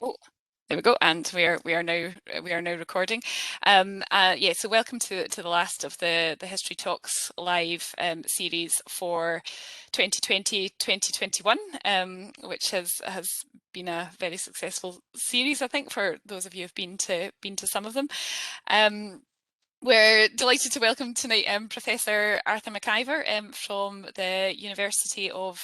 Oh, there we go, and we are now recording. Yeah, so welcome to the last of the History Talks live series for 2020-2021, which has been a very successful series, I think, for those of you who've been to some of them. We're delighted to welcome tonight Professor Arthur McIvor from the University of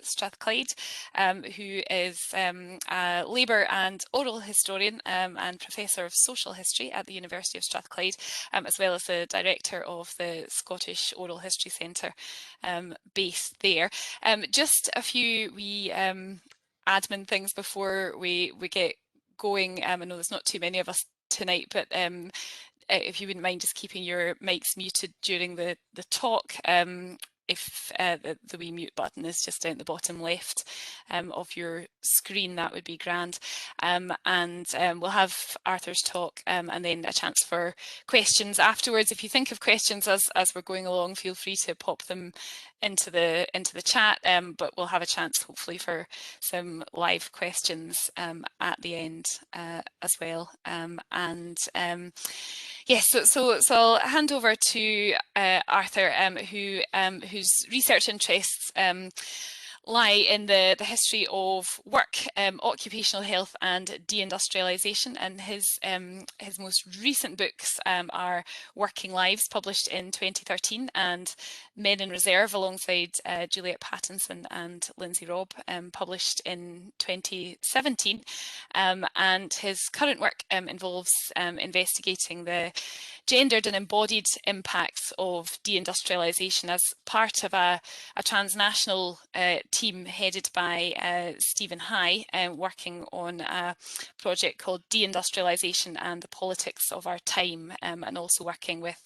Strathclyde, who is a labour and oral historian and Professor of Social History at the University of Strathclyde, as well as the Director of the Scottish Oral History Centre based there. Just a few wee admin things before we get going. I know there's not too many of us tonight, but if you wouldn't mind just keeping your mics muted during the talk, if the wee mute button is just down the bottom left of your screen, that would be grand. And we'll have Arthur's talk and then a chance for questions afterwards. If you think of questions as we're going along, feel free to pop them into the chat, but we'll have a chance hopefully for some live questions at the end as well. Yes, so I'll hand over to Arthur, whose research interests lie in the history of work, occupational health and deindustrialization, and his most recent books are Working Lives, published in 2013, and Men in Reserve, alongside Juliet Pattinson and Lindsay Robb, published in 2017. And his current work involves investigating the gendered and embodied impacts of deindustrialization as part of a transnational team headed by Stephen High, working on a project called De-Industrialization and the Politics of Our Time, and also working with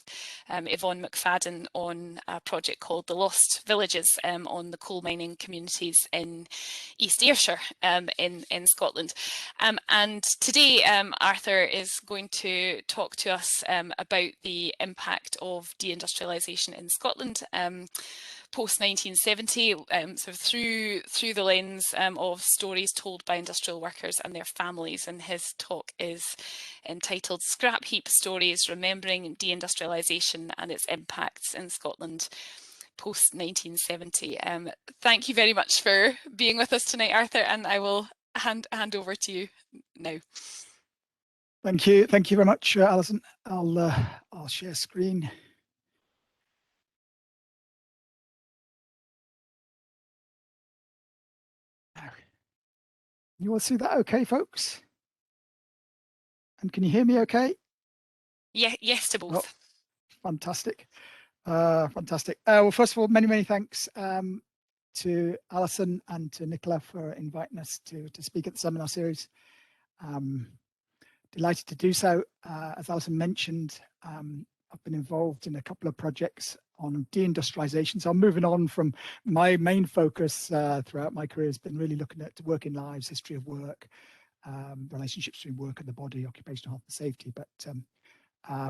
Yvonne McFadden on a project called The Lost Villages, on the coal mining communities in East Ayrshire in Scotland. And today Arthur is going to talk to us about the impact of deindustrialization in Scotland post 1970, sort of through the lens of stories told by industrial workers and their families. And his talk is entitled Scrap-heap Stories: Remembering Deindustrialization and Its Impacts in Scotland post 1970. Thank you very much for being with us tonight, Arthur, and I will hand over to you now. Thank you very much, Alison. I'll share screen. You will see that okay, folks? And can you hear me okay? Yeah, yes to both. Oh, fantastic. Fantastic. Well, first of all, many thanks to Alison and to Nicola for inviting us to speak at the seminar series. Delighted to do so. As Alison mentioned, I've been involved in a couple of projects on deindustrialization. So I'm moving on from my main focus throughout my career has been really looking at working lives, history of work, relationships between work and the body, occupational health and safety. But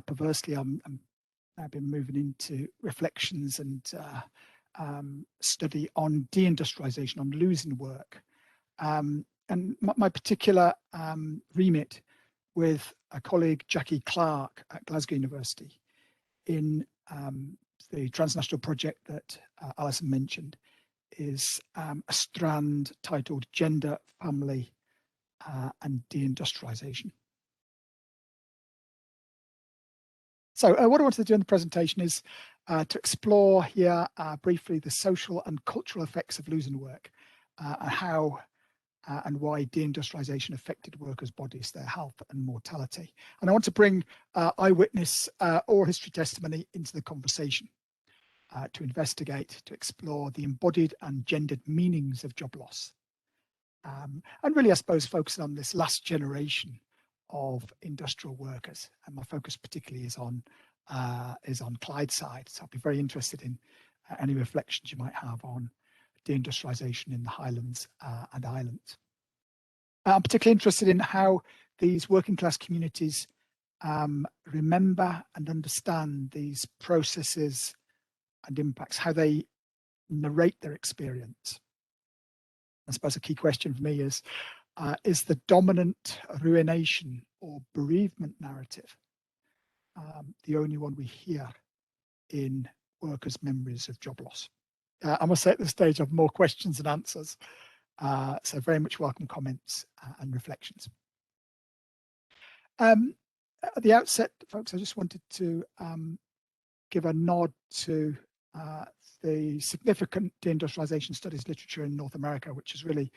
perversely, I've been moving into reflections and study on deindustrialization, on losing work. And my particular remit with a colleague, Jackie Clark at Glasgow University, in the transnational project that Alison mentioned, is a strand titled Gender, Family and Deindustrialization. So what I wanted to do in the presentation is to explore here briefly the social and cultural effects of losing work, and how and why deindustrialization affected workers' bodies, their health and mortality. And I want to bring eyewitness oral history testimony into the conversation to investigate, to explore the embodied and gendered meanings of job loss. And really, I suppose, focusing on this last generation of industrial workers. And my focus particularly is on Clydeside. So I'll be very interested in any reflections you might have on deindustrialization in the Highlands and Islands. I'm particularly interested in how these working class communities remember and understand these processes and impacts, how they narrate their experience. I suppose a key question for me is, is the dominant ruination or bereavement narrative the only one we hear in workers' memories of job loss? I must say at this stage I have more questions than answers, so very much welcome comments and reflections. At the outset, folks, I just wanted to give a nod to the significant deindustrialization studies literature in North America, which has really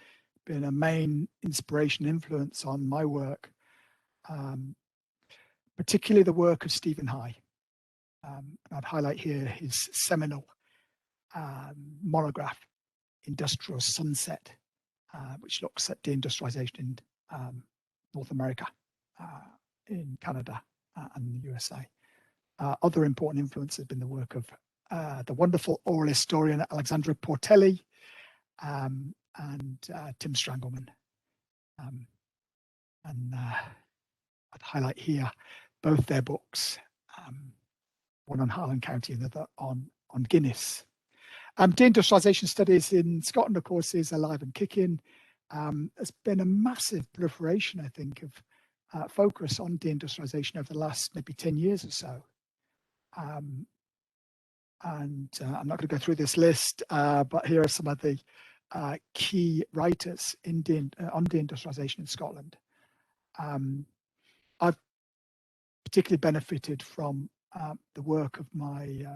been a main inspiration influence on my work, particularly the work of Stephen High. I'd highlight here his seminal monograph, Industrial Sunset, which looks at deindustrialization in North America, in Canada and the USA. Other important influences have been the work of the wonderful oral historian Alexandra Portelli and Tim Strangelman. I'd highlight here both their books, one on Harlan County and the other on Guinness. Deindustrialization studies in Scotland, of course, is alive and kicking. There's been a massive proliferation, I think, of focus on deindustrialization over the last maybe 10 years or so. I'm not going to go through this list, but here are some of the key writers on deindustrialization in Scotland. I've particularly benefited from the work of my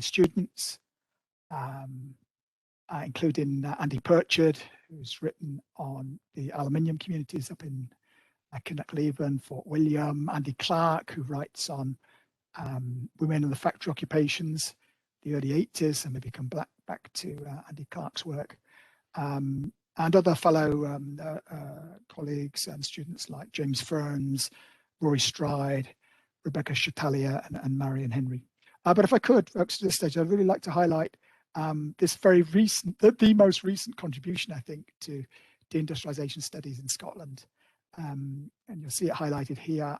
students, including Andy Purchard, who's written on the aluminium communities up in Kinnockleven, Fort William, Andy Clark, who writes on women in the factory occupations, the early 80s, and maybe come back to Andy Clark's work, and other fellow colleagues and students like James Ferns, Rory Stride, Rebecca Chatalier, and Marion Henry. But if I could, folks, at this stage, I'd really like to highlight this very recent, the most recent contribution, I think, to deindustrialization studies in Scotland. And you'll see it highlighted here,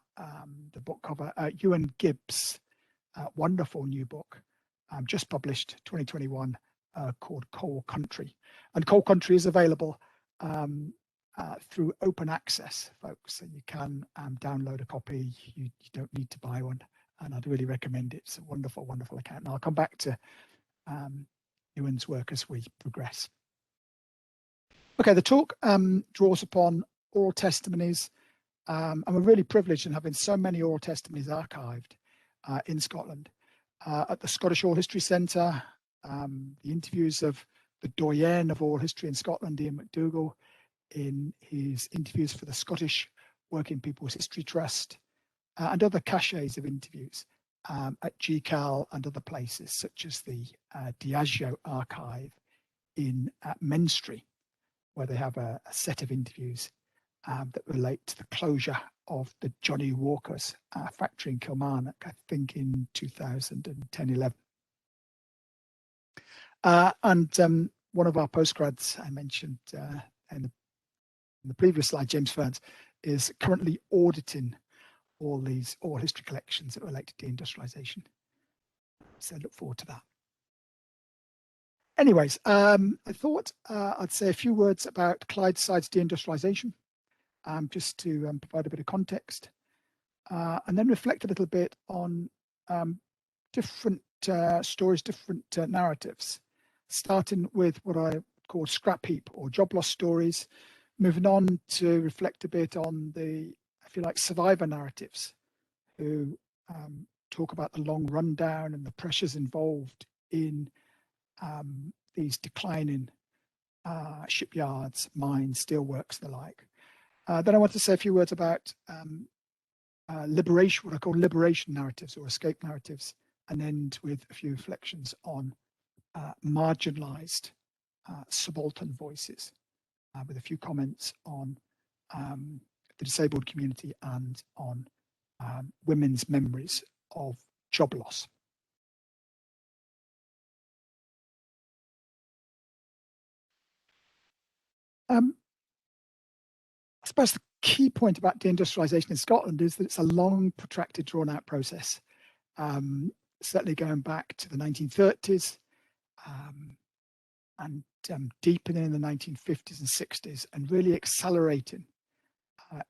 the book cover, Ewan Gibbs' wonderful new book, just published 2021, called Coal Country. And Coal Country is available through open access, folks, so you can download a copy. You don't need to buy one, and I'd really recommend it. It's a wonderful, wonderful account. And I'll come back to Ewan's work as we progress. Okay, the talk draws upon oral testimonies. And we're really privileged in having so many oral testimonies archived in Scotland. At the Scottish Oral History Centre, the interviews of the doyen of oral history in Scotland, Ian McDougall, in his interviews for the Scottish Working People's History Trust, and other caches of interviews at GCAL and other places, such as the Diageo archive in Menstrie, where they have a set of interviews that relate to the closure of the Johnny Walker's factory in Kilmarnock, I think in 2010-11. And one of our postgrads I mentioned in the previous slide, James Ferns, is currently auditing all these oral history collections that relate to deindustrialization. So look forward to that. Anyways, I thought I'd say a few words about Clydeside's deindustrialization, just to provide a bit of context, and then reflect a little bit on different stories, different narratives, starting with what I call scrap-heap or job loss stories, moving on to reflect a bit on the, if you like, survivor narratives, who talk about the long rundown and the pressures involved in these declining shipyards, mines, steelworks, and the like. Then I want to say a few words about liberation, what I call liberation narratives or escape narratives, and end with a few reflections on marginalized subaltern voices, with a few comments on the disabled community and on women's memories of job loss. I suppose the key point about deindustrialization in Scotland is that it's a long, protracted, drawn-out process, certainly going back to the 1930s. deepening in the 1950s and 60s, and really accelerating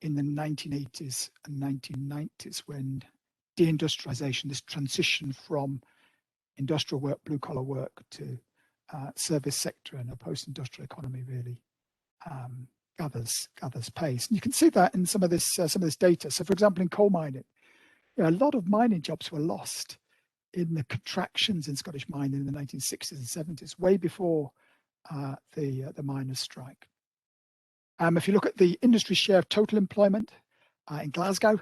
in the 1980s and 1990s, when deindustrialization, this transition from industrial work, blue-collar work, to service sector and a post-industrial economy, really gathers pace. And you can see that in some of this data. So, for example, in coal mining, a lot of mining jobs were lost in the contractions in Scottish mining in the 1960s and 70s, way before the miners' strike. If you look at the industry share of total employment in Glasgow,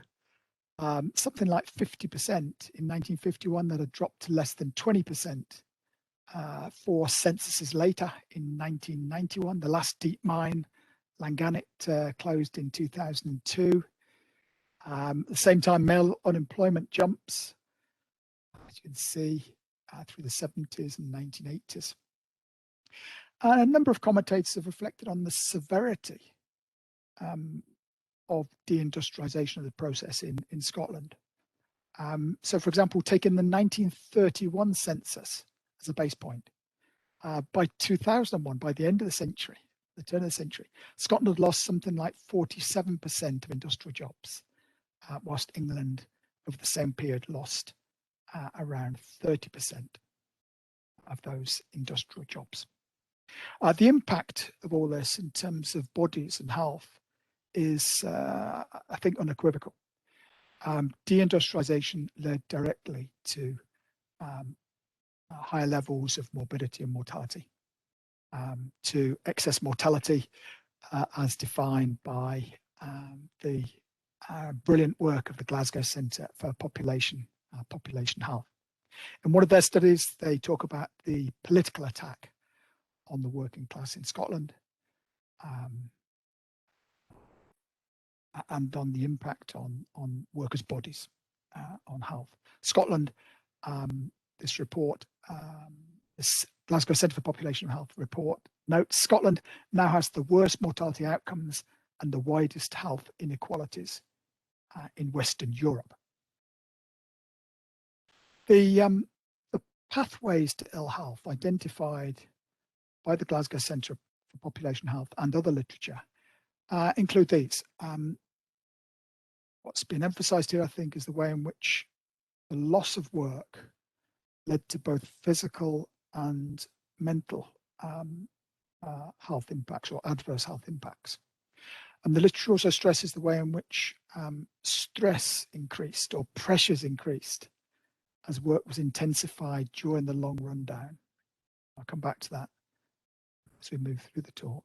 something like 50% in 1951, that had dropped to less than 20% 4 censuses later in 1991. The last deep mine, Langannet, closed in 2002. At the same time, male unemployment jumps, as you can see, through the 70s and 1980s. A number of commentators have reflected on the severity of deindustrialization of the process in Scotland. So, for example, taking the 1931 census as a base point, by 2001, by the end of the century, the turn of the century, Scotland had lost something like 47% of industrial jobs, whilst England, over the same period, lost around 30% of those industrial jobs. The impact of all this in terms of bodies and health is, I think, unequivocal. Deindustrialization led directly to higher levels of morbidity and mortality, to excess mortality as defined by the brilliant work of the Glasgow Centre for Population Health. In one of their studies, they talk about the political attack on the working class in Scotland, and on the impact on workers' bodies on health. Scotland, this report, this Glasgow Centre for Population Health report notes, Scotland now has the worst mortality outcomes and the widest health inequalities in Western Europe. The pathways to ill health identified by the Glasgow Centre for Population Health and other literature include these. What's been emphasised here, I think, is the way in which the loss of work led to both physical and mental health impacts, or adverse health impacts. And the literature also stresses the way in which stress increased, or pressures increased, as work was intensified during the long rundown. I'll come back to that as we move through the talk.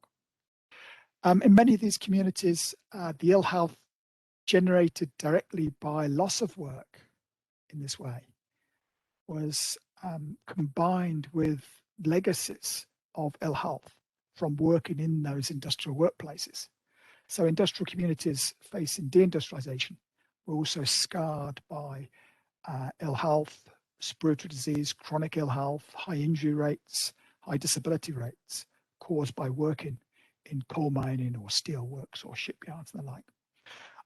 In many of these communities, the ill health generated directly by loss of work in this way was combined with legacies of ill health from working in those industrial workplaces. So industrial communities facing deindustrialization were also scarred by ill health, respiratory disease, chronic ill health, high injury rates, high disability rates caused by working in coal mining or steel works or shipyards and the like.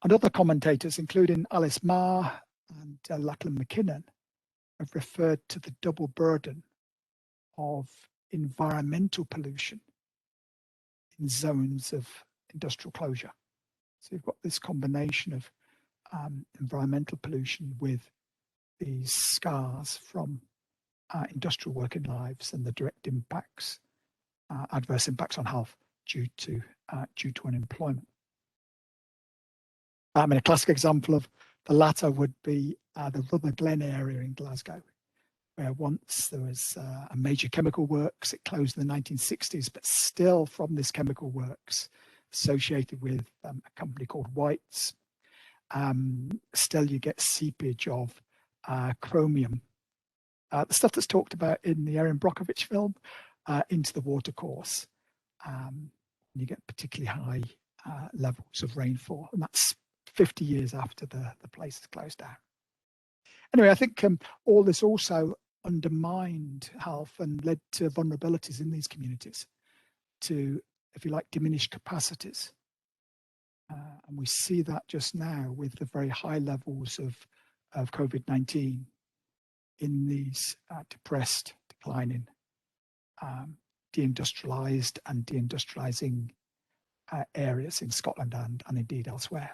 And other commentators, including Alice Marr and Lachlan McKinnon, have referred to the double burden of environmental pollution in zones of industrial closure. So you've got this combination of environmental pollution with these scars from industrial working lives and the direct impacts, adverse impacts on health due to unemployment. A classic example of the latter would be the Ruther Glen area in Glasgow, where once there was a major chemical works. It closed in the 1960s, but still from this chemical works associated with a company called White's, still you get seepage of chromium, the stuff that's talked about in the Erin Brockovich film, into the watercourse. You get particularly high levels of rainfall, and that's 50 years after the place is closed down. Anyway, I think all this also undermined health and led to vulnerabilities in these communities, to, if you like, diminished capacities. And we see that just now with the very high levels of COVID-19 in these depressed, declining deindustrialised and deindustrialising areas in Scotland and indeed elsewhere.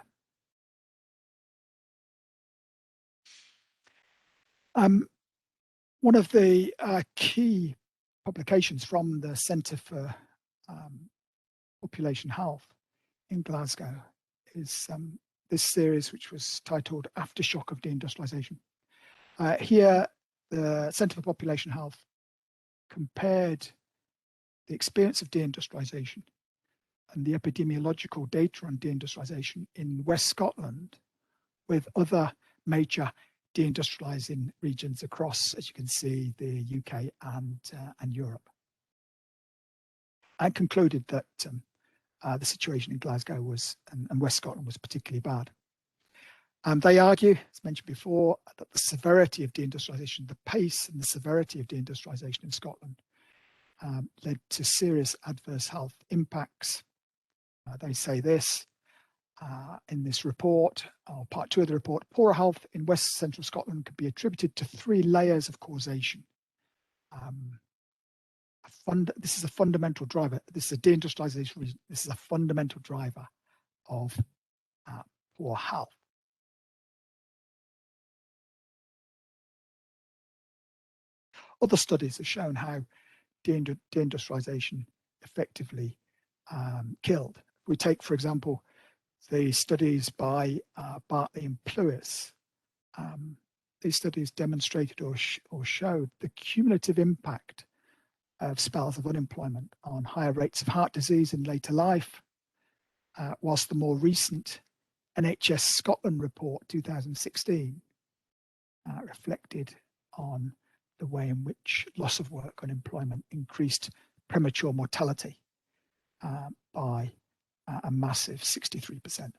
One of the key publications from the Centre for Population Health in Glasgow is this series, which was titled Aftershock of Deindustrialisation. Here, the Centre for Population Health compared the experience of deindustrialisation and the epidemiological data on deindustrialisation in West Scotland with other major deindustrialising regions across, as you can see, the UK and Europe, and concluded that the situation in Glasgow and West Scotland was particularly bad. They argue, as mentioned before, that the severity of deindustrialisation, the pace and the severity of deindustrialisation in Scotland led to serious adverse health impacts. They say this in this report, or part 2 of the report: poorer health in West Central Scotland could be attributed to 3 layers of causation. This is a fundamental driver. This is a deindustrialisation reason. This is a fundamental driver of poor health. Other studies have shown how deindustrialisation effectively killed. We take, for example, the studies by Bartley and Plewis. These studies demonstrated or showed the cumulative impact of spells of unemployment on higher rates of heart disease in later life, whilst the more recent NHS Scotland report 2016 reflected on the way in which loss of work, unemployment, increased premature mortality by a massive 63%.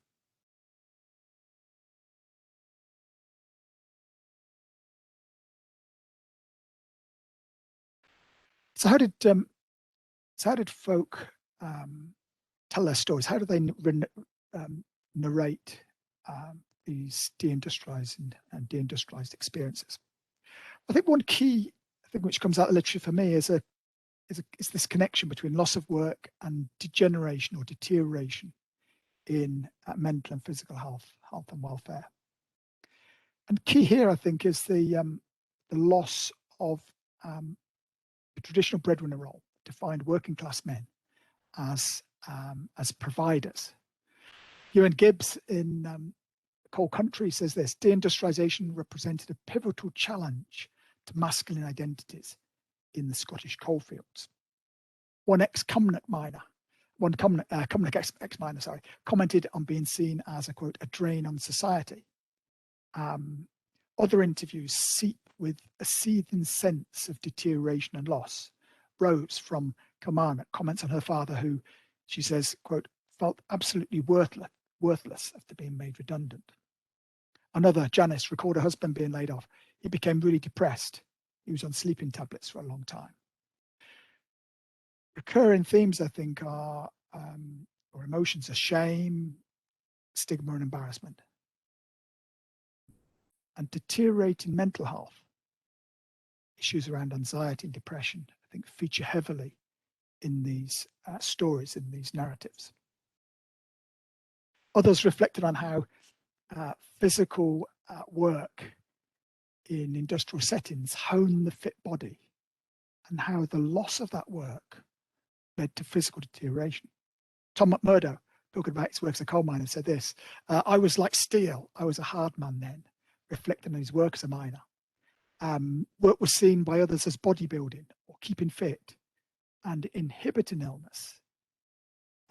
So how did folk tell their stories? How do they narrate these deindustrialised and deindustrialised experiences? I think one key thing which comes out of literature for me is this connection between loss of work and degeneration or deterioration in mental and physical health and welfare. And key here, I think, is the loss of the traditional breadwinner role, defined working class men as providers. Ewan Gibbs in Coal Country says this: deindustrialisation represented a pivotal challenge to masculine identities in the Scottish coalfields. One ex-Cumnock miner, ex-miner, commented on being seen as a, quote, a drain on society. Other interviews seep with a seething sense of deterioration and loss. Rose from Kilmarnock comments on her father, who, she says, quote, felt absolutely worthless after being made redundant. Another, Janice, recalled her husband being laid off. He became really depressed. He was on sleeping tablets for a long time. Recurring themes, I think, are or emotions are shame, stigma, and embarrassment. And deteriorating mental health, issues around anxiety and depression, I think, feature heavily in these stories, in these narratives. Others reflected on how physical work in industrial settings hone the fit body, and how the loss of that work led to physical deterioration. Tom McMurdo, talking about his work as a coal miner, said this: I was like steel. I was a hard man then, reflecting on his work as a miner. Work was seen by others as bodybuilding or keeping fit and inhibiting illness,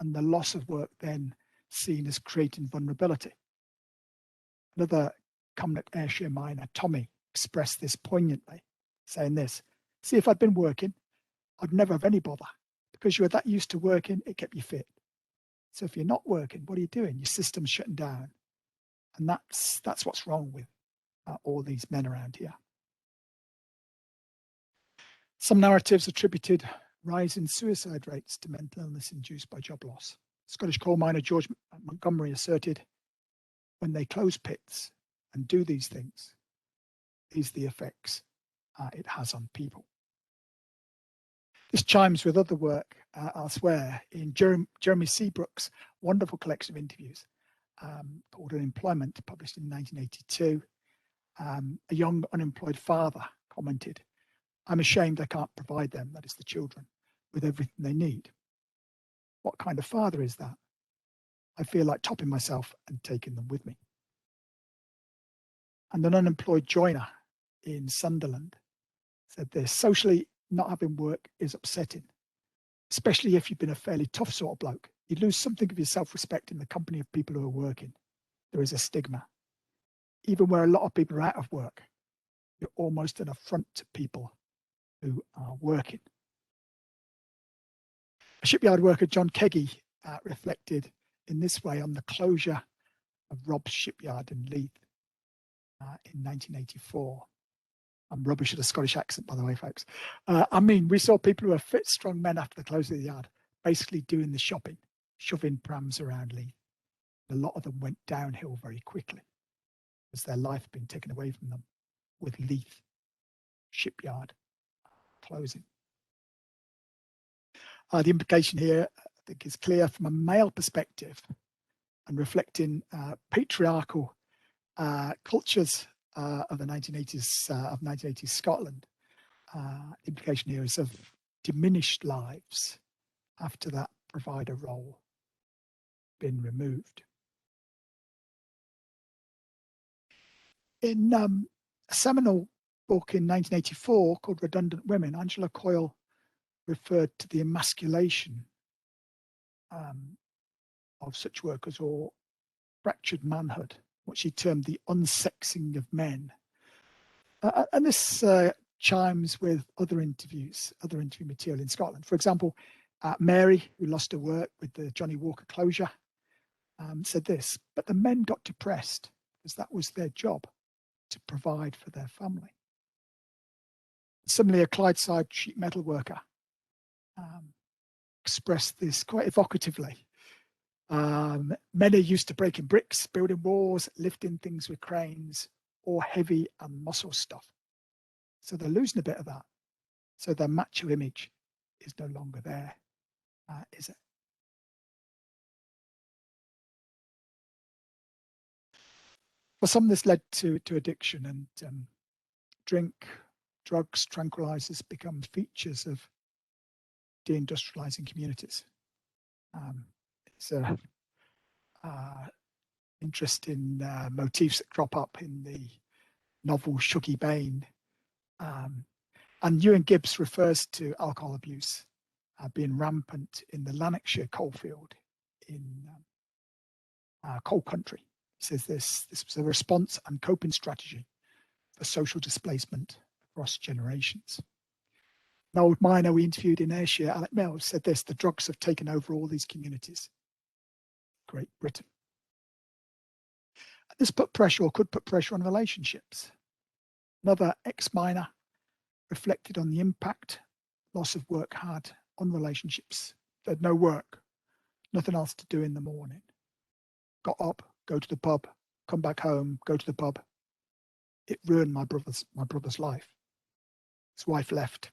and the loss of work then seen as creating vulnerability. Another Cumnock Ayrshire miner, Tommy, expressed this poignantly, saying this: see, if I'd been working, I'd never have any bother, because you were that used to working, it kept you fit. So if you're not working, what are you doing? Your system's shutting down. And that's what's wrong with all these men around here. Some narratives attributed rising suicide rates to mental illness induced by job loss. Scottish coal miner George Montgomery asserted, when they close pits and do these things, these are the effects it has on people. This chimes with other work elsewhere in Jeremy Seabrook's wonderful collection of interviews called Unemployment, published in 1982. A young unemployed father commented, "I'm ashamed I can't provide them," that is the children, "with everything they need. What kind of father is that? I feel like topping myself and taking them with me." And an unemployed joiner in Sunderland said this, "Socially, not having work is upsetting, especially if you've been a fairly tough sort of bloke. You lose something of your self-respect in the company of people who are working. There is a stigma. Even where a lot of people are out of work, you're almost an affront to people who are working." A shipyard worker, John Keggy, reflected in this way on the closure of Rob's shipyard in Leith in 1984. I'm rubbish at a Scottish accent, by the way, folks. I mean, we saw people who were fit, strong men after the close of the yard, basically doing the shopping, shoving prams around Leith. A lot of them went downhill very quickly as their life had been taken away from them with Leith shipyard closing. The implication here, I think, is clear from a male perspective and reflecting patriarchal cultures of the 1980s, of 1980s Scotland. The implication here is of diminished lives after that provider role been removed. In a seminal book in 1984 called Redundant Women, Angela Coyle referred to the emasculation of such workers, or fractured manhood, what she termed the unsexing of men. And this chimes with other interview material in Scotland. For example, Mary, who lost her work with the Johnny Walker closure, said this, "But the men got depressed because that was their job, to provide for their family." Similarly, a Clydeside sheet metal worker expressed this quite evocatively. "Men are used to breaking bricks, building walls, lifting things with cranes, or heavy and muscle stuff. So they're losing a bit of that. So their macho image is no longer there, is it?" For some, this led to addiction, and drink, drugs, tranquilizers become features of deindustrializing communities. It's a interesting motifs that crop up in the novel Shuggie Bain. And Ewan Gibbs refers to alcohol abuse being rampant in the Lanarkshire coalfield in coal country. He says this was a response and coping strategy for social displacement across generations. An old miner we interviewed in Ayrshire, Alec Mills, said this: "The drugs have taken over all these communities." Great Britain. This put pressure, or could put pressure, on relationships. Another ex-miner reflected on the impact loss of work had on relationships. They had no work, nothing else to do in the morning. Got up, go to the pub, come back home, go to the pub. It ruined my brother's life. His wife left.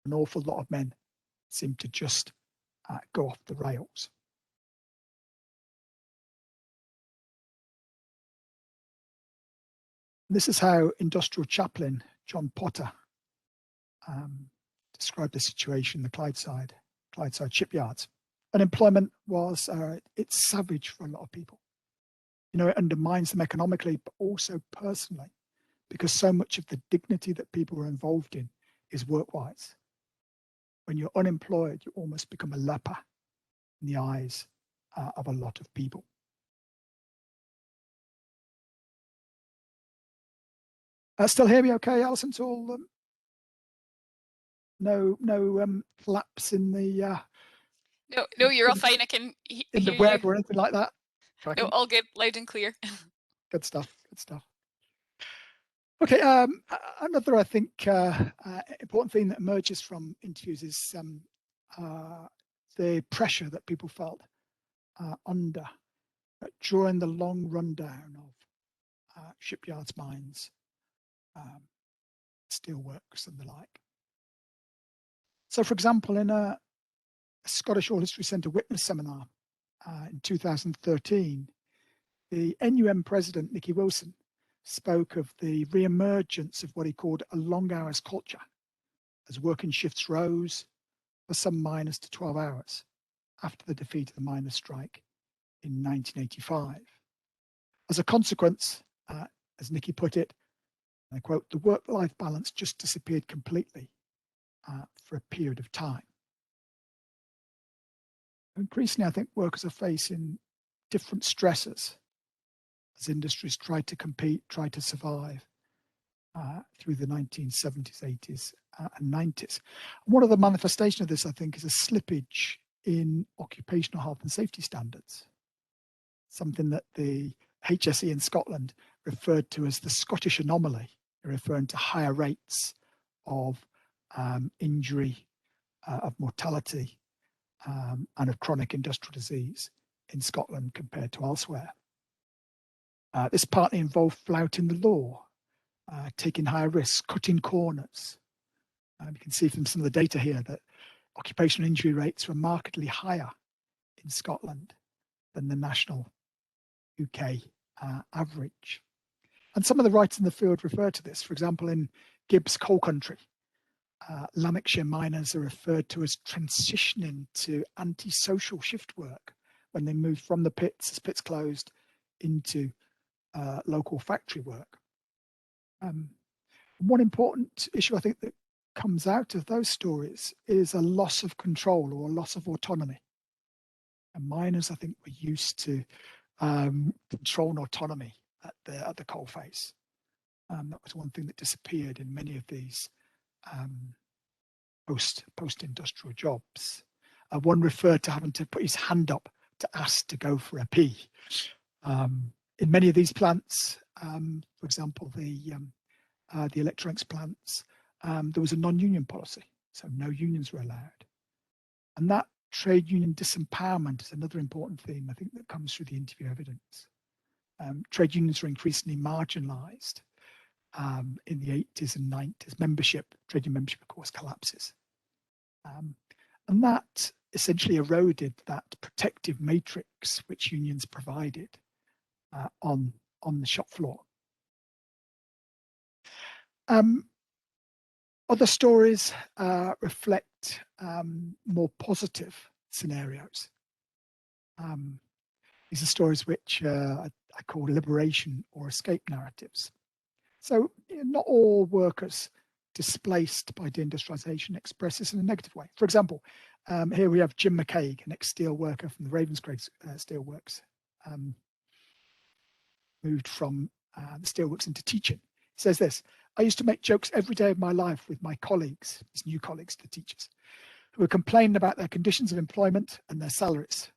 An awful lot of men seemed to just go off the rails. This is how industrial chaplain John Potter described the situation in the Clydeside shipyards. Unemployment was, it's savage for a lot of people. You know, it undermines them economically, but also personally, because so much of the dignity that people are involved in is work-wise. When you're unemployed, you almost become a leper in the eyes of a lot of people. Still hear me okay, Alison? It's all no flaps in the no, you're all fine. I can hear in the you. web or anything like that. No, all good, loud and clear. Good stuff. Good stuff. Okay, another, I think, important thing that emerges from interviews is the pressure that people felt under during the long rundown of shipyards, mines, steelworks, and the like. So, for example, in a Scottish Oral History Centre witness seminar in 2013, the NUM president, Nicky Wilson, spoke of the re-emergence of what he called a long hours culture as working shifts rose for some miners to 12 hours after the defeat of the miners' strike in 1985. As a consequence, as Nicky put it, and I quote, the work-life balance just disappeared completely for a period of time. Increasingly, I think workers are facing different stresses as industries try to compete, try to survive through the 1970s, 80s and 90s. And one of the manifestations of this, I think, is a slippage in occupational health and safety standards, something that the HSE in Scotland referred to as the Scottish Anomaly, referring to higher rates of injury, of mortality, and of chronic industrial disease in Scotland compared to elsewhere. This partly involved flouting the law, taking higher risks, cutting corners. You can see from some of the data here that occupational injury rates were markedly higher in Scotland than the national UK average. And some of the writers in the field refer to this. For example, in Gibbs Coal Country, Lanarkshire miners are referred to as transitioning to antisocial shift work when they moved from the pits, as pits closed, into local factory work. One important issue I think that comes out of those stories is a loss of control or a loss of autonomy. And miners, I think, were used to control and autonomy at the coalface. That was one thing that disappeared in many of these post-industrial jobs. One referred to having to put his hand up to ask to go for a pee. In many of these plants, for example, the electronics plants, there was a non-union policy, so no unions were allowed. And that trade union disempowerment is another important theme, I think, that comes through the interview evidence. Trade unions were increasingly marginalised in the 80s and 90s. Trade union membership, of course, collapses. And that essentially eroded that protective matrix which unions provided on the shop floor. Other stories reflect more positive scenarios. These are stories which I call liberation or escape narratives. So not all workers displaced by deindustrialization express this in a negative way. For example, here we have Jim McCaig, an ex-steel worker from the Ravenscraig Steelworks, moved from the steelworks into teaching. He says this: I used to make jokes every day of my life with my colleagues, his new colleagues, the teachers, who were complaining about their conditions of employment and their salaries.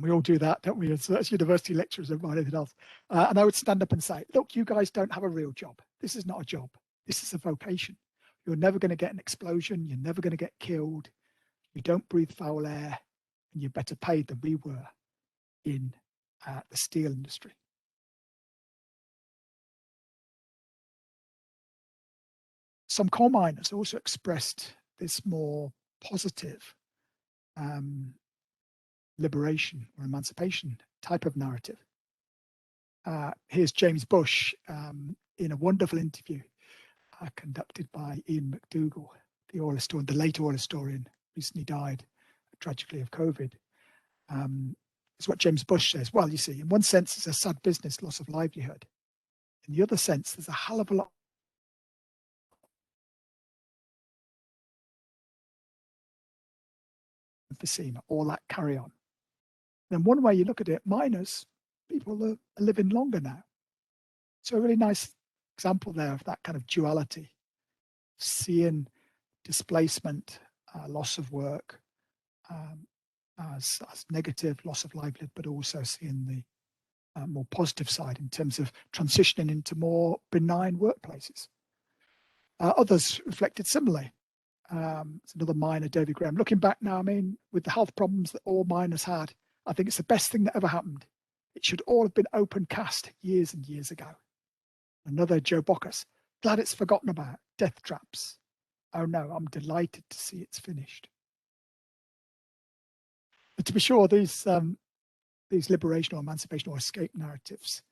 We all do that, don't we, as university lecturers or anything else. And I would stand up and say, look, you guys don't have a real job. This is not a job. This is a vocation. You're never going to get an explosion. You're never going to get killed. You don't breathe foul air, and you're better paid than we were in the steel industry. Some coal miners also expressed this more positive liberation or emancipation type of narrative. Here's James Bush in a wonderful interview conducted by Ian McDougall, the oil historian, the late oil historian, recently died tragically of COVID. It's what James Bush says. Well, you see, in one sense, it's a sad business, loss of livelihood. In the other sense, there's a hell of a lot of emphysema, all that carry on. Then one way you look at it, miners, people are living longer now. So a really nice example there of that kind of duality, seeing displacement, loss of work as negative, loss of livelihood, but also seeing the more positive side in terms of transitioning into more benign workplaces. Others reflected similarly. It's another miner, David Graham. Looking back now, I mean, with the health problems that all miners had, I think it's the best thing that ever happened. It should all have been open cast years and years ago. Another, Joe Bockus, glad it's forgotten about, death traps. oh no, I'm delighted to see it's finished. But to be sure, these liberation or emancipation or escape narratives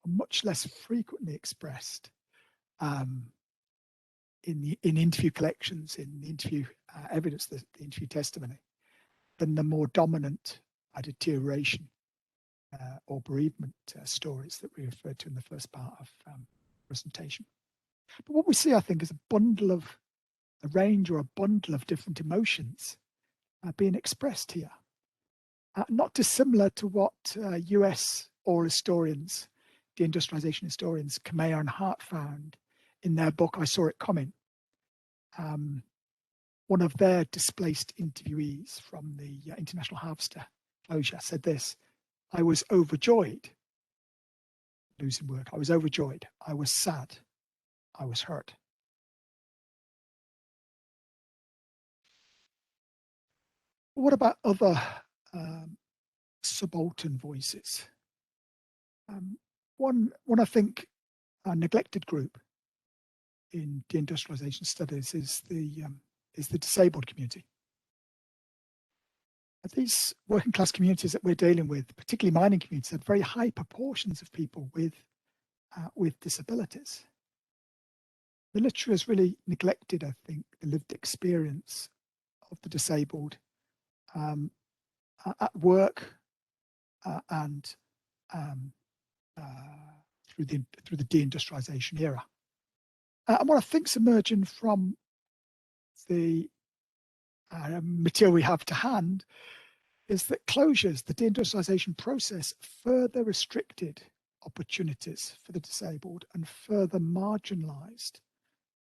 are much less frequently expressed in interview collections, in the interview evidence, the interview testimony, than the more dominant deterioration or bereavement stories that we referred to in the first part of the presentation. But what we see, I think, is a range or a bundle of different emotions being expressed here. Not dissimilar to what US oral historians, deindustrialization historians, Kamea and Hart found in their book, I Saw It Coming. One of their displaced interviewees from the International Harvester closure said this: I was overjoyed losing work. I was overjoyed. I was sad. I was hurt. What about other subaltern voices? One I think a neglected group in deindustrialization studies is the disabled community. These working class communities that we're dealing with, particularly mining communities, have very high proportions of people with disabilities. The literature has really neglected, I think, the lived experience of the disabled at work and through the deindustrialization era. And what I think is emerging from the material we have to hand is that closures, the deindustrialization process, further restricted opportunities for the disabled and further marginalized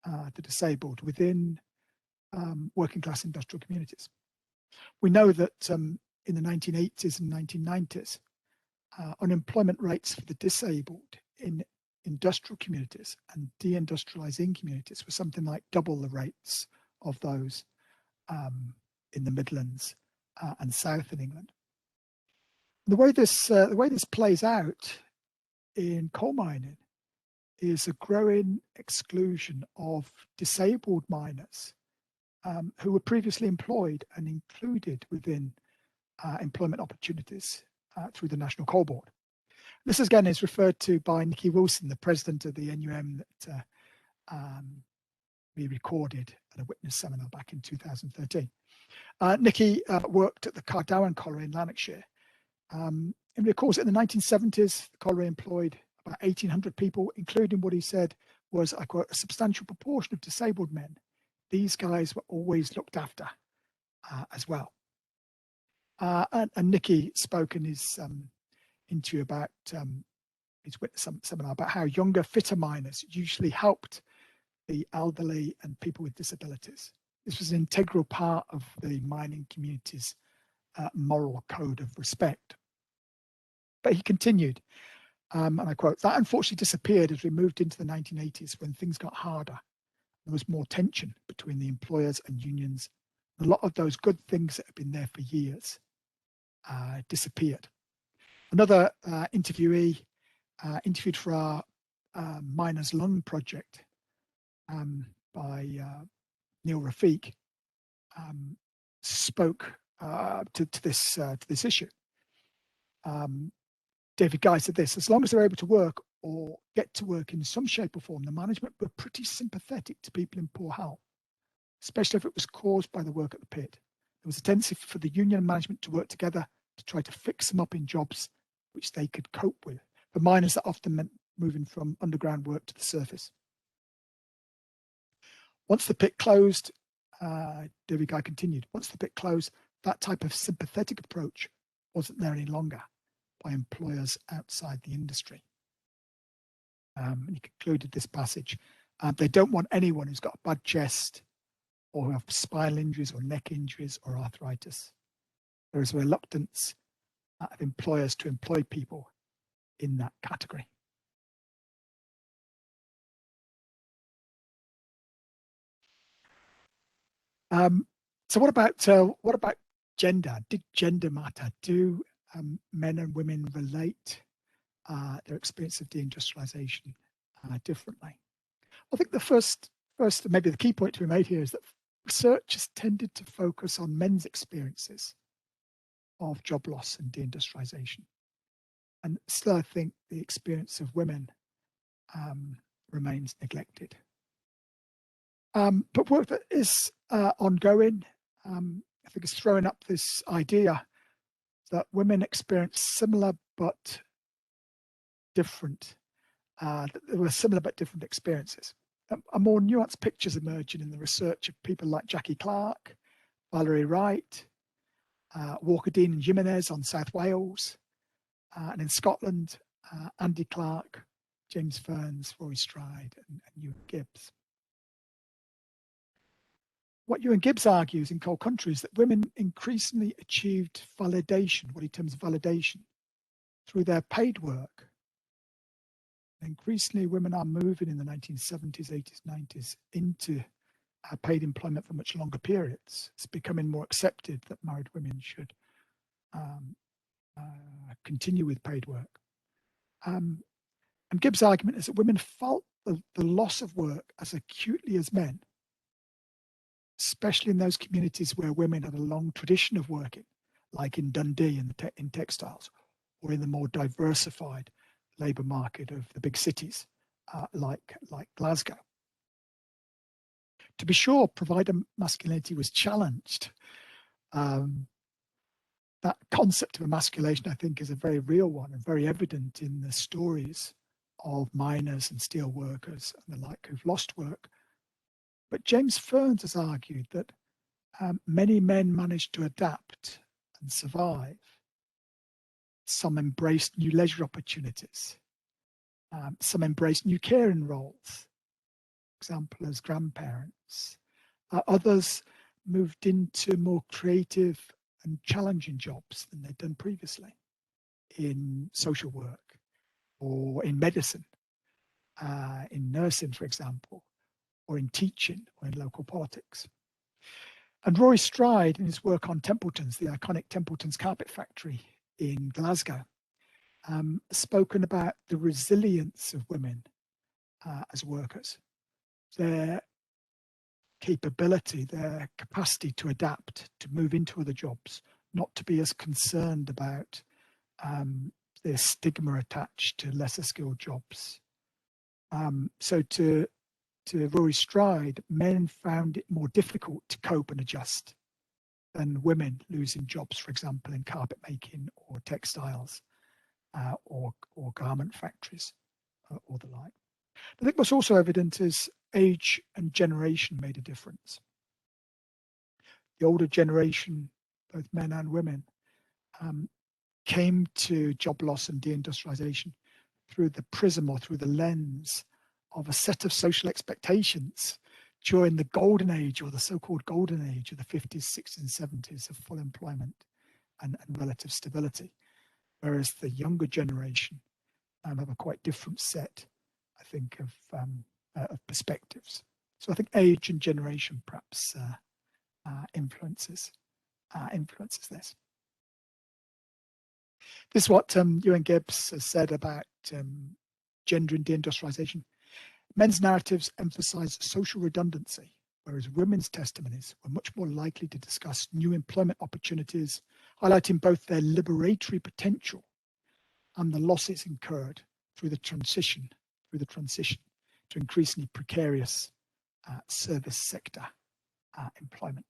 the disabled within working class industrial communities. We know that in the 1980s and 1990s, unemployment rates for the disabled in industrial communities and deindustrializing communities were something like double the rates of those in the Midlands and South in England. The way this plays out in coal mining is a growing exclusion of disabled miners who were previously employed and included within employment opportunities through the National Coal Board. This again is referred to by Nikki Wilson, the president of the NUM, that we recorded at a witness seminar back in 2013. Nikki worked at the Cardowan Colliery in Lanarkshire. And recalls in the 1970s, the colliery employed about 1,800 people, including what he said was, I quote, a substantial proportion of disabled men. These guys were always looked after as well. And Nikki spoke in his interview about his witness seminar about how younger, fitter miners usually helped the elderly and people with disabilities. This was an integral part of the mining community's moral code of respect. But he continued, and I quote, that unfortunately disappeared as we moved into the 1980s when things got harder. There was more tension between the employers and unions. A lot of those good things that had been there for years disappeared. Another interviewee interviewed for our Miners' Lung project by Neil Rafiq spoke to this issue. David Guy said this: as long as they're able to work or get to work in some shape or form, the management were pretty sympathetic to people in poor health, especially if it was caused by the work at the pit. There was a tendency for the union management to work together to try to fix them up in jobs which they could cope with. For miners, that often meant moving from underground work to the surface. Once the pit closed, David Guy continued, once the pit closed, that type of sympathetic approach wasn't there any longer by employers outside the industry. And he concluded this passage. They don't want anyone who's got a bad chest or who have spinal injuries or neck injuries or arthritis. There is a reluctance of employers to employ people in that category. So what about gender? Did gender matter? Do men and women relate their experience of deindustrialization differently? I think the first First, maybe the key point to be made here is that research has tended to focus on men's experiences of job loss and deindustrialization. And still, I think the experience of women remains neglected. But work that is ongoing, I think, is throwing up this idea that women experience similar but different, that there were similar but different experiences. A more nuanced picture is emerging in the research of people like Jackie Clark, Valerie Wright, Walker Dean and Jimenez on South Wales, and in Scotland, Andy Clark, James Fearns, Rory Stride, and Ewan Gibbs. What Ewan Gibbs argues in Cold Country is that women increasingly achieved validation, what he terms validation, through their paid work. Increasingly, women are moving in the 1970s, 80s, 90s into paid employment for much longer periods. It's becoming more accepted that married women should continue with paid work. And Gibbs' argument is that women felt the loss of work as acutely as men, especially in those communities where women had a long tradition of working, like in Dundee in textiles, or in the more diversified labour market of the big cities, like Glasgow. To be sure, provider masculinity was challenged. That concept of emasculation, I think, is a very real one and very evident in the stories of miners and steel workers and the like who've lost work. But James Fearns has argued that many men managed to adapt and survive. Some embraced new leisure opportunities. Some embraced new caring roles, for example, as grandparents. Others moved into more creative and challenging jobs than they'd done previously in social work or in medicine, in nursing, for example, or in teaching or in local politics. And Rory Stride, in his work on Templeton's, the iconic Templeton's carpet factory in Glasgow, spoken about the resilience of women as workers, their capability, their capacity to adapt, to move into other jobs, not to be as concerned about the stigma attached to lesser skilled jobs. So to Rory Stride, men found it more difficult to cope and adjust than women losing jobs, for example, in carpet making or textiles or garment factories or the like. I think what's also evident is age and generation made a difference. The older generation, both men and women, came to job loss and deindustrialization through the prism or through the lens of a set of social expectations during the golden age, or the so-called golden age of the 50s, 60s, and 70s of full employment and relative stability, whereas the younger generation have a quite different set, I think, of perspectives. So I think age and generation perhaps influences this. This is what Ewan Gibbs has said about gender and deindustrialization. Men's narratives emphasize social redundancy, whereas women's testimonies were much more likely to discuss new employment opportunities, highlighting both their liberatory potential and the losses incurred through the transition to increasingly precarious service sector employment.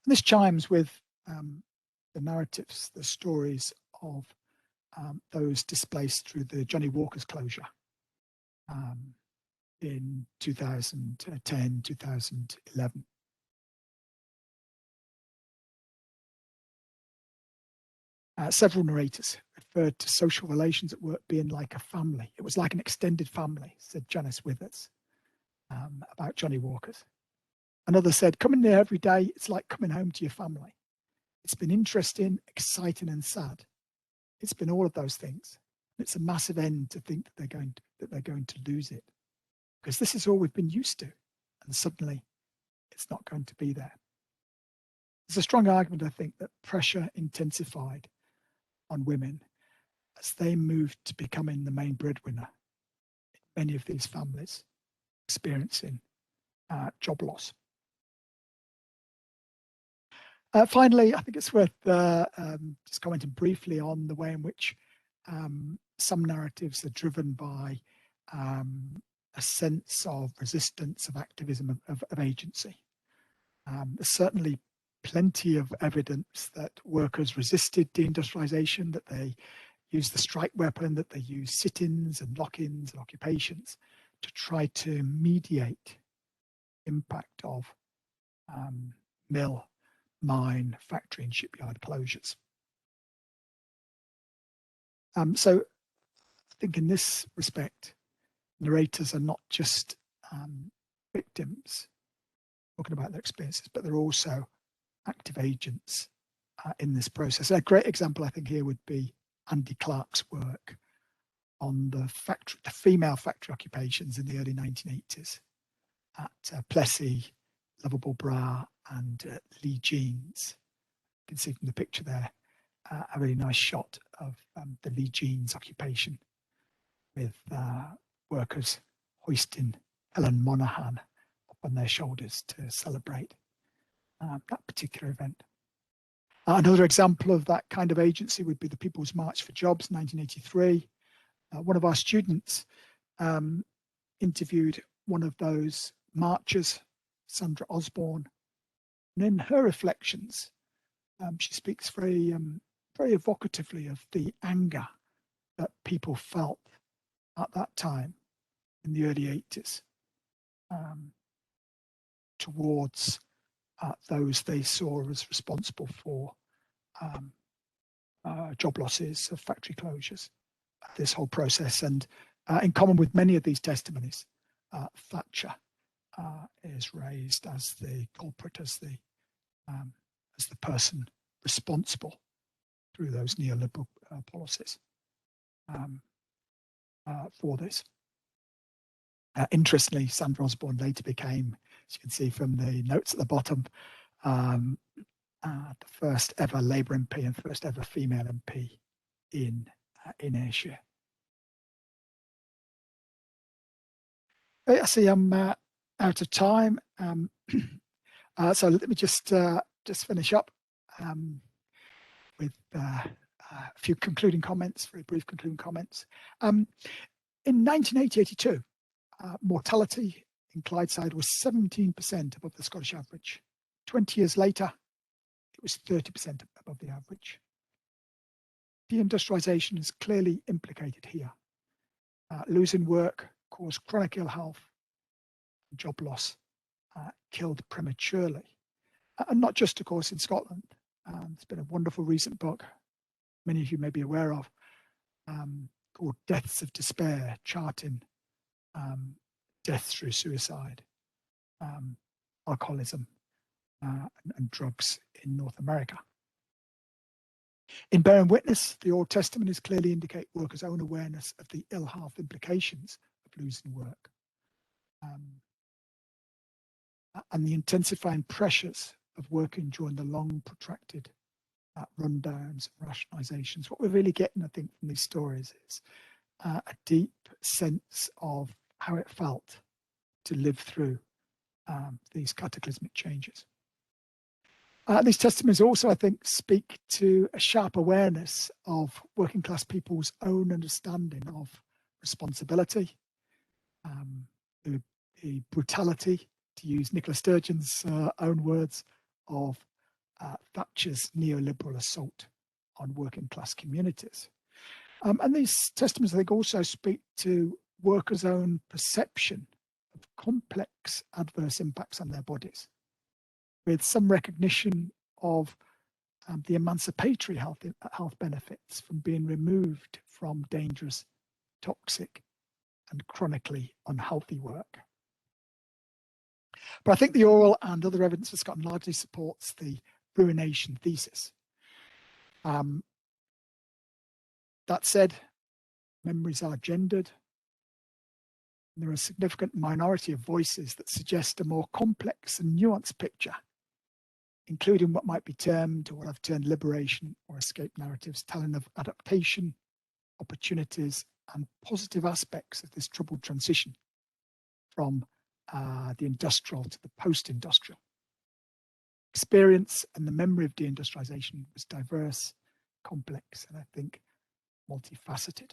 And this chimes with the narratives, the stories of those displaced through the Johnny Walker's closure in 2010, 2011. Several narrators referred to social relations at work being like a family. It was like an extended family, said Janice Withers about Johnny Walker's. Another said, coming there every day, it's like coming home to your family. It's been interesting, exciting, and sad. It's been all of those things. It's a massive end to think that they're going to lose it, because this is all we've been used to, and suddenly it's not going to be there. There's a strong argument, I think, that pressure intensified on women as they moved to becoming the main breadwinner many of these families experiencing job loss. Finally, I think it's worth just commenting briefly on the way in which some narratives are driven by a sense of resistance, of activism, of agency. There's certainly plenty of evidence that workers resisted deindustrialization, that they used the strike weapon, that they used sit-ins and lock-ins and occupations to try to mediate impact of mill, mine, factory and shipyard closures. So I think in this respect, narrators are not just victims talking about their experiences, but they're also active agents in this process. A great example, I think, here would be Andy Clark's work on the female factory occupations in the early 1980s at Plessey, Lovable Bra and Lee Jeans. You can see from the picture there a really nice shot of the Lee Jeans occupation with workers hoisting Helen Monaghan up on their shoulders to celebrate that particular event. Another example of that kind of agency would be the People's March for Jobs, 1983. One of our students interviewed one of those marchers, Sandra Osborne, and in her reflections, she speaks very evocatively of the anger that people felt at that time in the early 80s towards those they saw as responsible for job losses, of factory closures, this whole process. And in common with many of these testimonies, Thatcher is raised as the culprit, as the person responsible through those neoliberal policies for this. Interestingly, Sandra Osborne later became, as you can see from the notes at the bottom, the first ever Labour MP and first ever female MP in Ayrshire. I see I'm out of time, so let me just finish up with a few concluding comments, very brief concluding comments. In 1982, mortality in Clydeside was 17% above the Scottish average. 20 years later, it was 30% above the average. Deindustrialization is clearly implicated here. Losing work caused chronic ill health, job loss, killed prematurely. And not just, of course, in Scotland. There's been a wonderful recent book, many of you may be aware of, called Deaths of Despair, charting deaths through suicide, alcoholism, and drugs in North America. In Bearing Witness, the oral testimonies clearly indicate workers' own awareness of the ill health implications of losing work, and the intensifying pressures of working during the long, protracted rundowns and rationalizations. What we're really getting, I think, from these stories is a deep sense of how it felt to live through these cataclysmic changes. These testimonies also, I think, speak to a sharp awareness of working class people's own understanding of responsibility, the brutality, to use Nicola Sturgeon's own words, of Thatcher's neoliberal assault on working class communities. And these testimonies, I think, also speak to workers' own perception of complex adverse impacts on their bodies, with some recognition of the emancipatory health benefits from being removed from dangerous, toxic, and chronically unhealthy work. But I think the oral and other evidence for Scotland largely supports the ruination thesis. That said, memories are gendered. There are a significant minority of voices that suggest a more complex and nuanced picture, including what might be termed, or what I've termed, liberation or escape narratives, telling of adaptation, opportunities, and positive aspects of this troubled transition from the industrial to the post-industrial. Experience and the memory of deindustrialization was diverse, complex, and I think multifaceted.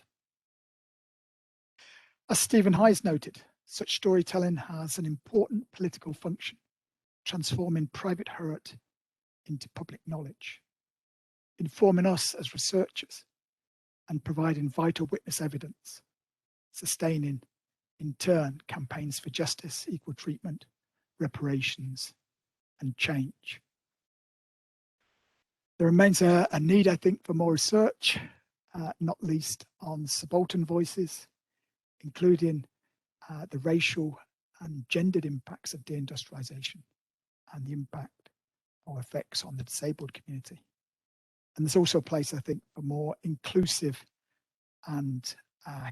As Stephen Hayes noted, such storytelling has an important political function, transforming private hurt into public knowledge, informing us as researchers and providing vital witness evidence, sustaining, in turn, campaigns for justice, equal treatment, reparations, and change. There remains a need, I think, for more research, not least on subaltern voices, including the racial and gendered impacts of deindustrialization and the impact or effects on the disabled community. And there's also a place, I think, for more inclusive and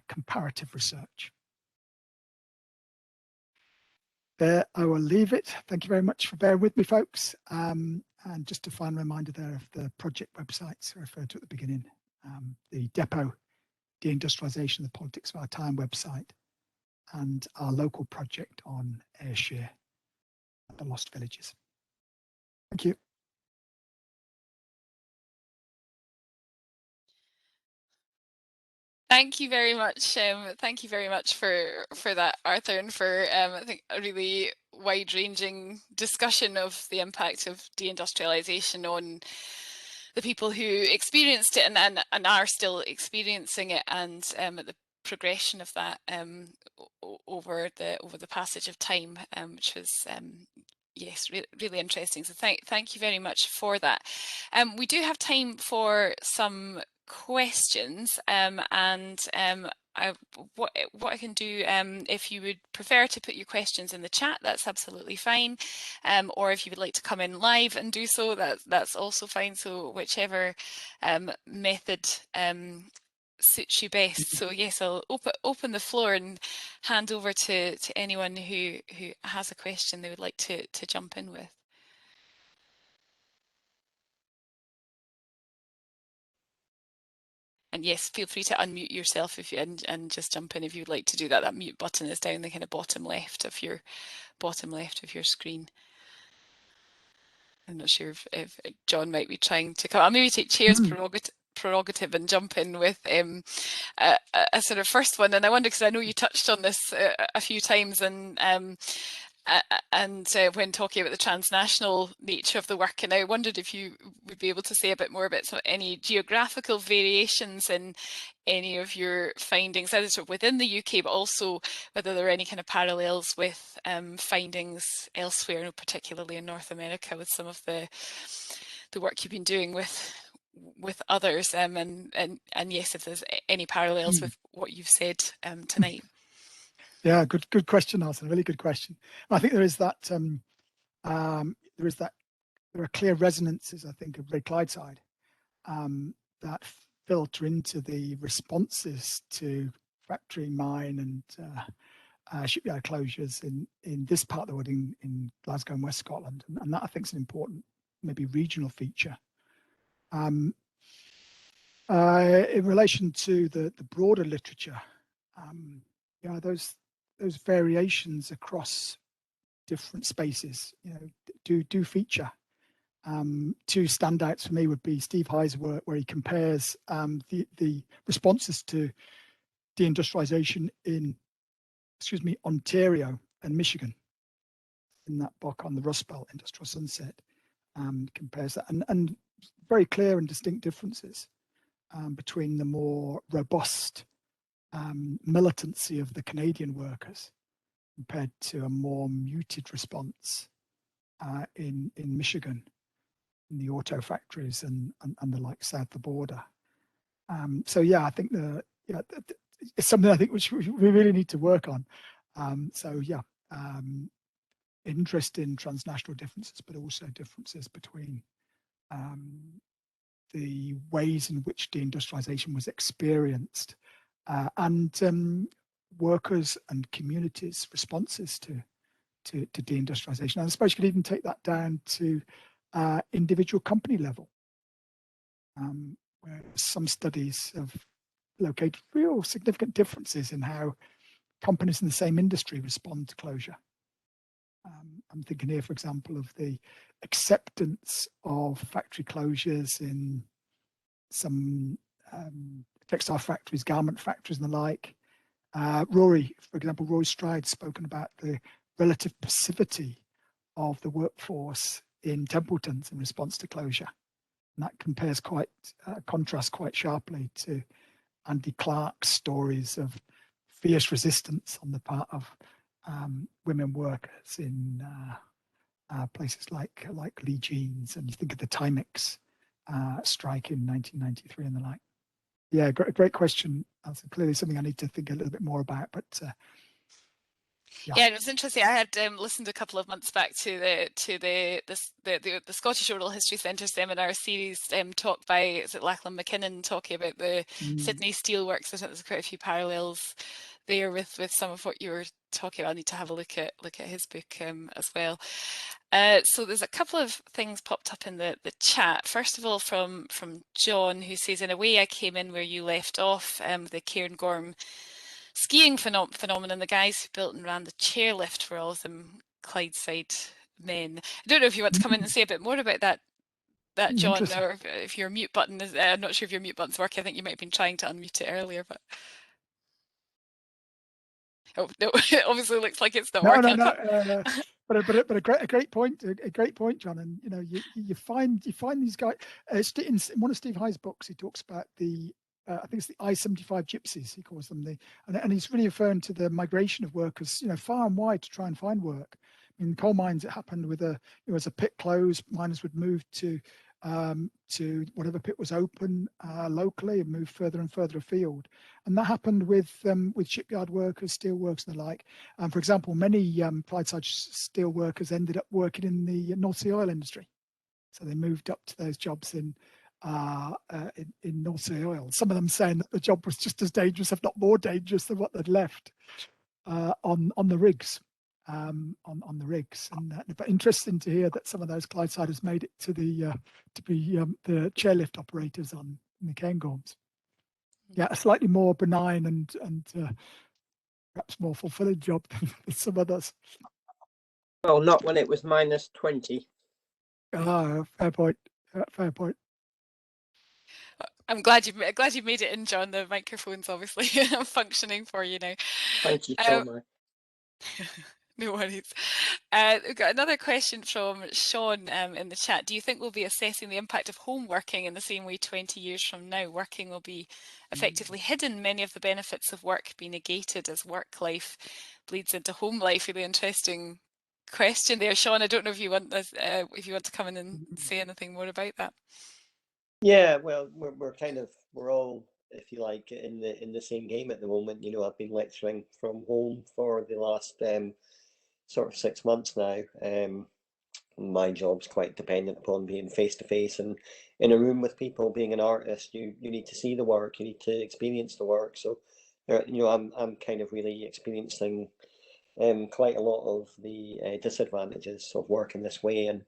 comparative research. There, I will leave it. Thank you very much for bearing with me, folks. And just a final reminder there of the project websites I referred to at the beginning. The Depot, Deindustrialization, the Politics of Our Time website, and our local project on Ayrshire and the Lost Villages. Thank you. Thank you very much. Thank you very much for that, Arthur, and for I think a really wide-ranging discussion of the impact of deindustrialization on the people who experienced it and are still experiencing it, and the progression of that over the passage of time, which was yes, really interesting. So thank you very much for that. We do have time for some questions, and what I can do, if you would prefer to put your questions in the chat, that's absolutely fine, or if you would like to come in live and do so, that's also fine. So whichever method suits you best. So yes, I'll open the floor and hand over to anyone who has a question they would like to jump in with. And yes, feel free to unmute yourself if you and just jump in if you'd like to do that. That mute button is down the kind of bottom left of your screen. I'm not sure if John might be trying to come. I'll maybe take Chair's prerogative and jump in with a sort of first one. And I wonder, because I know you touched on this a few times, and when talking about the transnational nature of the work, and I wondered if you would be able to say a bit more about any geographical variations in any of your findings, either sort of within the UK, but also whether there are any kind of parallels with findings elsewhere, particularly in North America, with some of the work you've been doing with others, and yes, if there's any parallels with what you've said tonight. Yeah, good question, Alison. Really good question. I think there is that there are clear resonances, I think, of Ray Clydeside that filter into the responses to factory, mine, and shipyard closures in this part of the world, in Glasgow and West Scotland, and that I think is an important, maybe regional feature. In relation to the broader literature, yeah, those variations across different spaces, do feature. Two standouts for me would be Steve Hayes' work, where he compares the responses to deindustrialization in, Ontario and Michigan, in that book on the Rust Belt Industrial Sunset, compares that, and very clear and distinct differences between the more robust militancy of the Canadian workers compared to a more muted response in Michigan, in the auto factories and the like south of the border. So yeah, I think it's something I think which we really need to work on. So yeah, interest in transnational differences, but also differences between the ways in which deindustrialization was experienced and workers and communities' responses to deindustrialization. And I suppose you could even take that down to individual company level, where some studies have locate real significant differences in how companies in the same industry respond to closure. I'm thinking here, for example, of the acceptance of factory closures in some textile factories, garment factories and the like. Rory, for example, Rory Stride's spoken about the relative passivity of the workforce in Templeton's in response to closure. And that compares contrasts quite sharply to Andy Clark's stories of fierce resistance on the part of women workers in places like Lee Jeans, and you think of the Timex strike in 1993 and the like. Yeah, great question. That's clearly something I need to think a little bit more about, but yeah, it was interesting. I had listened a couple of months back to the Scottish Oral History Centre seminar series talk by, is it Lachlan McKinnon, talking about the Sydney Steelworks. I think there's quite a few parallels there with some of what you were talking about. I need to have a look at his book as well. So there's a couple of things popped up in the chat. First of all, from John, who says, in a way I came in where you left off, the Cairngorm skiing phenomenon. The guys who built and ran the chairlift were all of them Clydeside men. I don't know if you want to come in and say a bit more about that John, or if your mute button is, I'm not sure if your mute button's working. I think you might have been trying to unmute it earlier, but oh no, it obviously looks like it's not working. No. But a great point, John. And you know, you find these guys. In one of Steve High's books, he talks about the I think it's the I-75 gypsies, he calls them, and he's really referring to the migration of workers, you know, far and wide to try and find work. In coal mines, it happened with as a pit closed, miners would move to whatever pit was open locally and move further and further afield. And that happened with shipyard workers, steel workers and the like. For example, many Clydeside steel workers ended up working in the North Sea oil industry. So they moved up to those jobs in North Sea oil. Some of them saying that the job was just as dangerous, if not more dangerous, than what they'd left on the rigs. On the rigs, but interesting to hear that some of those Clydesiders made it to be the chairlift operators in the Cairngorms. Yeah, a slightly more benign and perhaps more fulfilling job than some others. Well, not when it was -20. Fair point. Fair point. I'm glad you made it in, John. The microphone's obviously functioning for you now. Thank you so much. No worries. We've got another question from Sean in the chat. Do you think we'll be assessing the impact of home working in the same way 20 years from now? Working will be effectively hidden, many of the benefits of work be negated as work life bleeds into home life. Really interesting question there, Sean. I don't know if you want to come in and say anything more about that. Yeah, well, we're all, if you like, in the same game at the moment. You know, I've been lecturing from home for the last sort of 6 months now. My job's quite dependent upon being face to face and in a room with people. Being an artist, you need to see the work, you need to experience the work. So, you know, I'm kind of really experiencing quite a lot of the disadvantages of working this way, and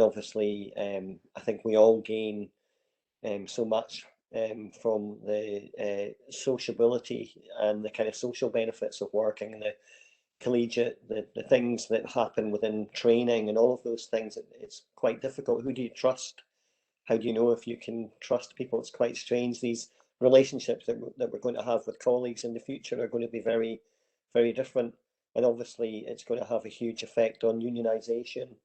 obviously, I think we all gain so much from the sociability and the kind of social benefits of working, the collegiate, the things that happen within training and all of those things. It's quite difficult. Who do you trust? How do you know if you can trust people? It's quite strange. These relationships that we're going to have with colleagues in the future are going to be very, very different. And obviously it's going to have a huge effect on unionisation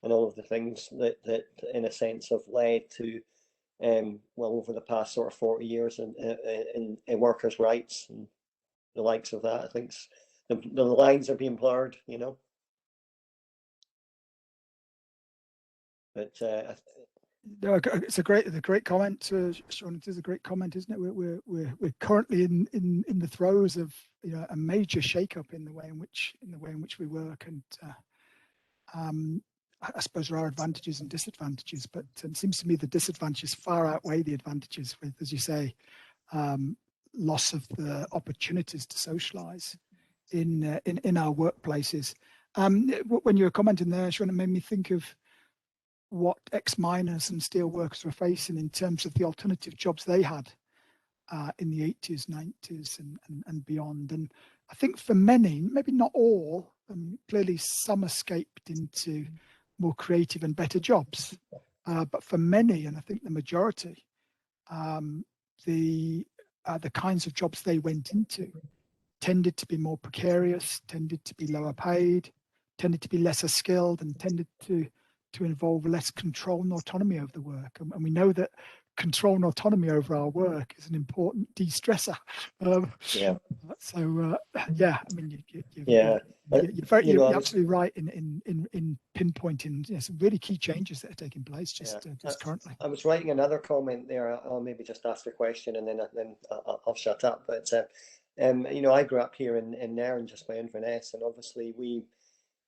and all of the things that in a sense have led to well, over the past sort of 40 years in workers' rights and the likes of that. I think the lines are being blurred, you know. But no, it's a great comment, Sean. It is a great comment, isn't it? We're currently in the throes of, you know, a major shake-up in the way in which we work, and I suppose there are advantages and disadvantages, but it seems to me the disadvantages far outweigh the advantages, with, as you say, loss of the opportunities to socialise in our workplaces. When you were commenting there, Sean, it made me think of what ex-miners and steel workers were facing in terms of the alternative jobs they had. in the 80s, 90s and beyond. And I think for many, maybe not all, clearly some escaped into more creative and better jobs. But for many, and I think the majority, the kinds of jobs they went into tended to be more precarious, tended to be lower paid, tended to be lesser skilled, and tended to involve less control and autonomy over the work. And we know that control and autonomy over our work is an important de-stressor. Yeah. So yeah, I mean, Yeah. you're absolutely right in pinpointing some really key changes that are taking place just currently. I was writing another comment there. I'll maybe just ask the question and then I'll shut up. But you know, I grew up here in Nairn, just by Inverness, and obviously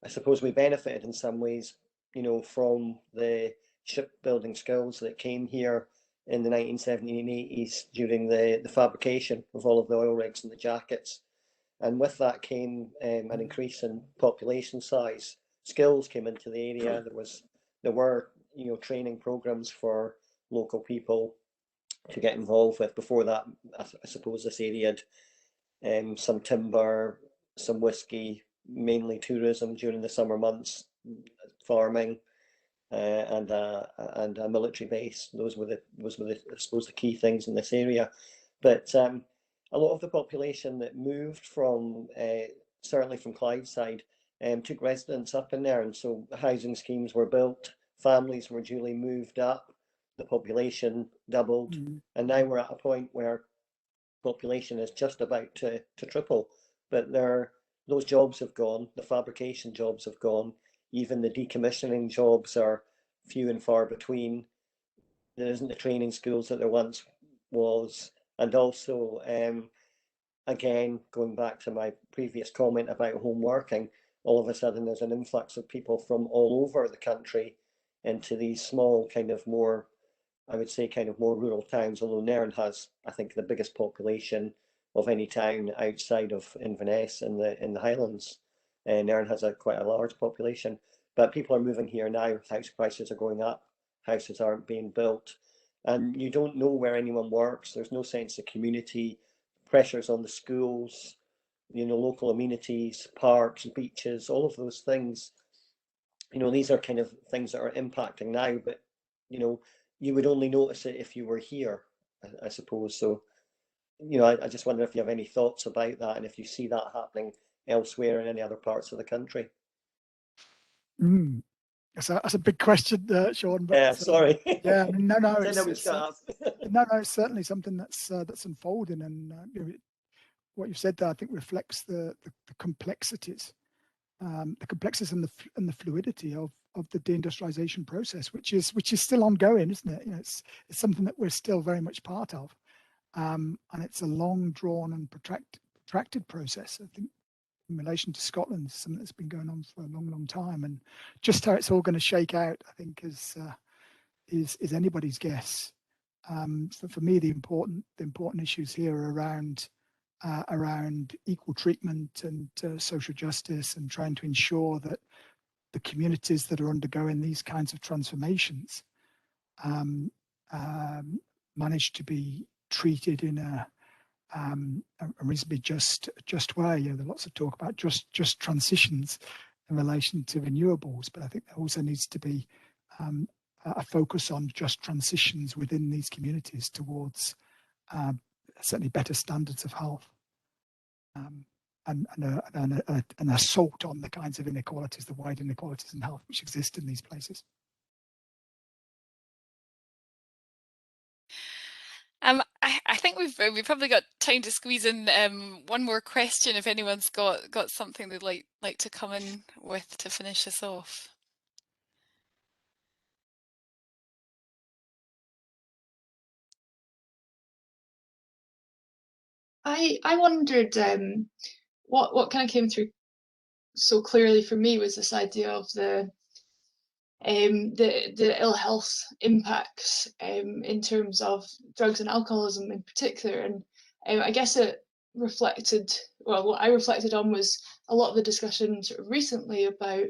I suppose we benefited in some ways, you know, from the shipbuilding skills that came here in the 1970s and 80s during the fabrication of all of the oil rigs and the jackets. And with that came an increase in population size. Skills came into the area. There were, you know, training programs for local people to get involved with. Before that, I suppose this area had some timber, some whiskey, mainly tourism during the summer months, farming, and a military base. Those were the I suppose the key things in this area. But a lot of the population that moved from certainly from Clydeside took residence up in there, and so housing schemes were built, families were duly moved up, the population doubled, and now we're at a point where population is just about to triple. But those jobs have gone, the fabrication jobs have gone, even the decommissioning jobs are few and far between. There isn't the training schools that there once was. And also, again, going back to my previous comment about home working, all of a sudden there's an influx of people from all over the country into these small, kind of more, I would say, kind of more rural towns, although Nairn has, I think, the biggest population of any town outside of Inverness in the Highlands. Nairn has quite a large population, but people are moving here now. House prices are going up, houses aren't being built, and you don't know where anyone works. There's no sense of community, pressures on the schools, you know, local amenities, parks, beaches, all of those things. You know, these are kind of things that are impacting now, but, you know, you would only notice it if you were here, I suppose. So, you know, I just wonder if you have any thoughts about that and if you see that happening elsewhere in any other parts of the country. That's a big question, Sean. But, yeah, sorry. Yeah, I mean, no, it's certainly something that's unfolding, and you know, what you said there, I think, reflects the complexities, and the fluidity of the deindustrialization process, which is still ongoing, isn't it? You know, it's something that we're still very much part of, and it's a long drawn and protracted process. I think in relation to Scotland, something that's been going on for a long time, and just how it's all going to shake out, I think, is anybody's guess. So for me, the important issues here are around equal treatment and social justice, and trying to ensure that the communities that are undergoing these kinds of transformations manage to be treated in a reasonably just way. You know, there's lots of talk about just transitions in relation to renewables, but I think there also needs to be a focus on just transitions within these communities towards certainly better standards of health, and an assault on the kinds of inequalities, the wide inequalities in health which exist in these places. I think we've probably got time to squeeze in one more question if anyone's got something they'd like to come in with to finish us off. I wondered what kind of came through so clearly for me was this idea of the ill health impacts in terms of drugs and alcoholism in particular, and I guess it reflected, well, what I reflected on was a lot of the discussion sort of recently about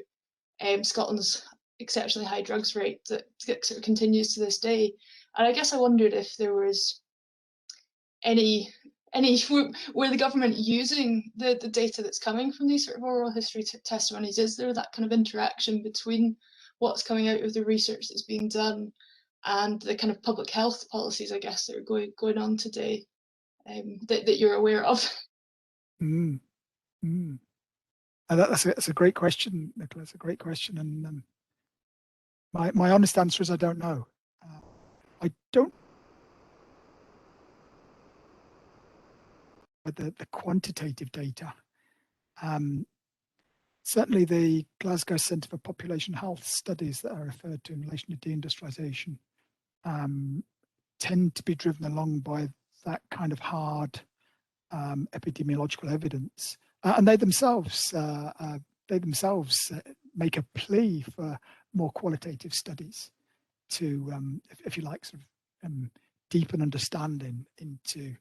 Scotland's exceptionally high drugs rate that sort of continues to this day, and I guess I wondered if there was were the government using the data that's coming from these sort of oral history testimonies? Is there that kind of interaction between what's coming out of the research that's being done and the kind of public health policies, I guess, that are going on today, that you're aware of? And that's a great question, Nicola. It's a great question, and my honest answer is I don't know. I don't. The quantitative data. Certainly the Glasgow Centre for Population Health studies that are referred to in relation to deindustrialization tend to be driven along by that kind of hard epidemiological evidence, and they themselves make a plea for more qualitative studies to, if you like, sort of deepen understanding into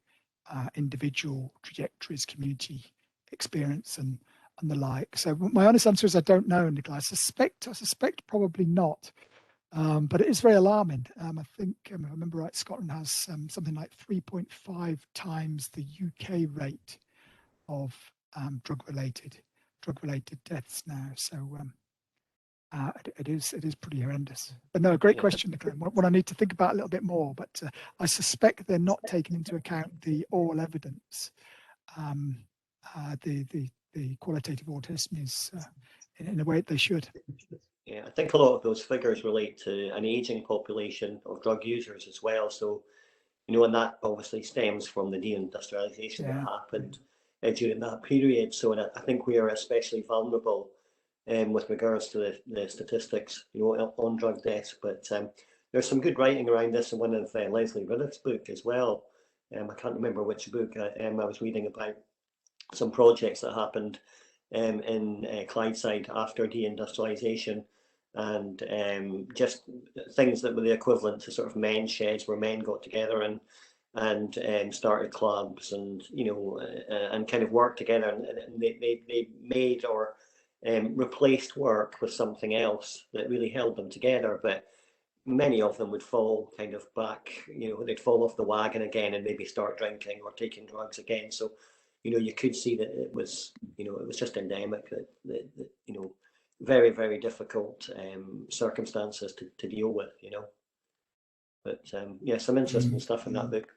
individual trajectories, community experience, and the like. So my honest answer is I don't know, Nicola. I suspect probably not, but it is very alarming. I think, if I remember right, Scotland has something like 3.5 times the UK rate of drug-related deaths now. So it is pretty horrendous. But no, great question, Nicola. What I need to think about a little bit more, but I suspect they're not taking into account the oral evidence, the qualitative oral testimonies in a way that they should. Yeah, I think a lot of those figures relate to an aging population of drug users as well. So, you know, and that obviously stems from the deindustrialization that happened during that period. So I think we are especially vulnerable with regards to the statistics, you know, on drug deaths. But there's some good writing around this in one of Leslie Riddith's book as well. I can't remember which book I was reading about some projects that happened in Clydeside after deindustrialization, and just things that were the equivalent to sort of men's sheds, where men got together and started clubs, and you know, and kind of worked together, and they made or replaced work with something else that really held them together. But many of them would fall kind of back, you know, they'd fall off the wagon again and maybe start drinking or taking drugs again. So, you know, you could see that it was, you know, it was just endemic, that you know, very, very difficult circumstances to deal with, you know. But yeah, some interesting stuff in that book.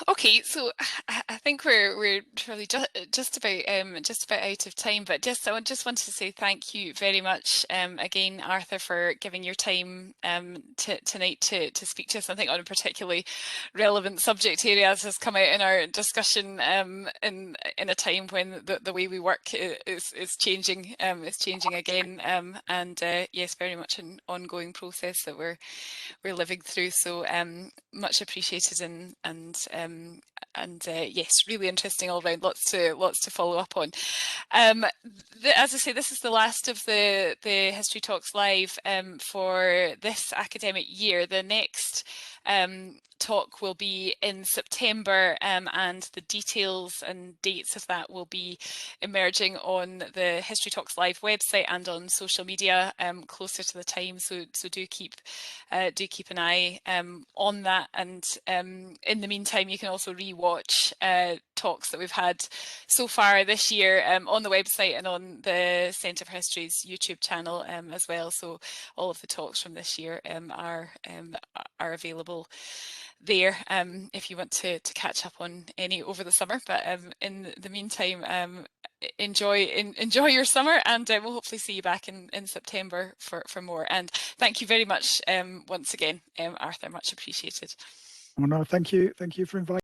Okay, so I think we're probably just about out of time, but I just wanted to say thank you very much again, Arthur, for giving your time tonight to speak to us. I think on a particularly relevant subject area, as has come out in our discussion, in a time when the way we work is changing. It's changing again, and yes, very much an ongoing process that we're living through. So much appreciated, and yes, really interesting all round. Lots to follow up on. As I say, this is the last of the History Talks Live for this academic year. The next talk will be in September, and the details and dates of that will be emerging on the History Talks Live website and on social media closer to the time. So do keep an eye on that. And in the meantime, you can also re-watch talks that we've had so far this year on the website and on the Centre for History's YouTube channel as well. So all of the talks from this year are available there if you want to catch up on any over the summer. But in the meantime, enjoy your summer, and we'll hopefully see you back in September for more. And thank you very much once again, Arthur, much appreciated. Oh no, thank you for inviting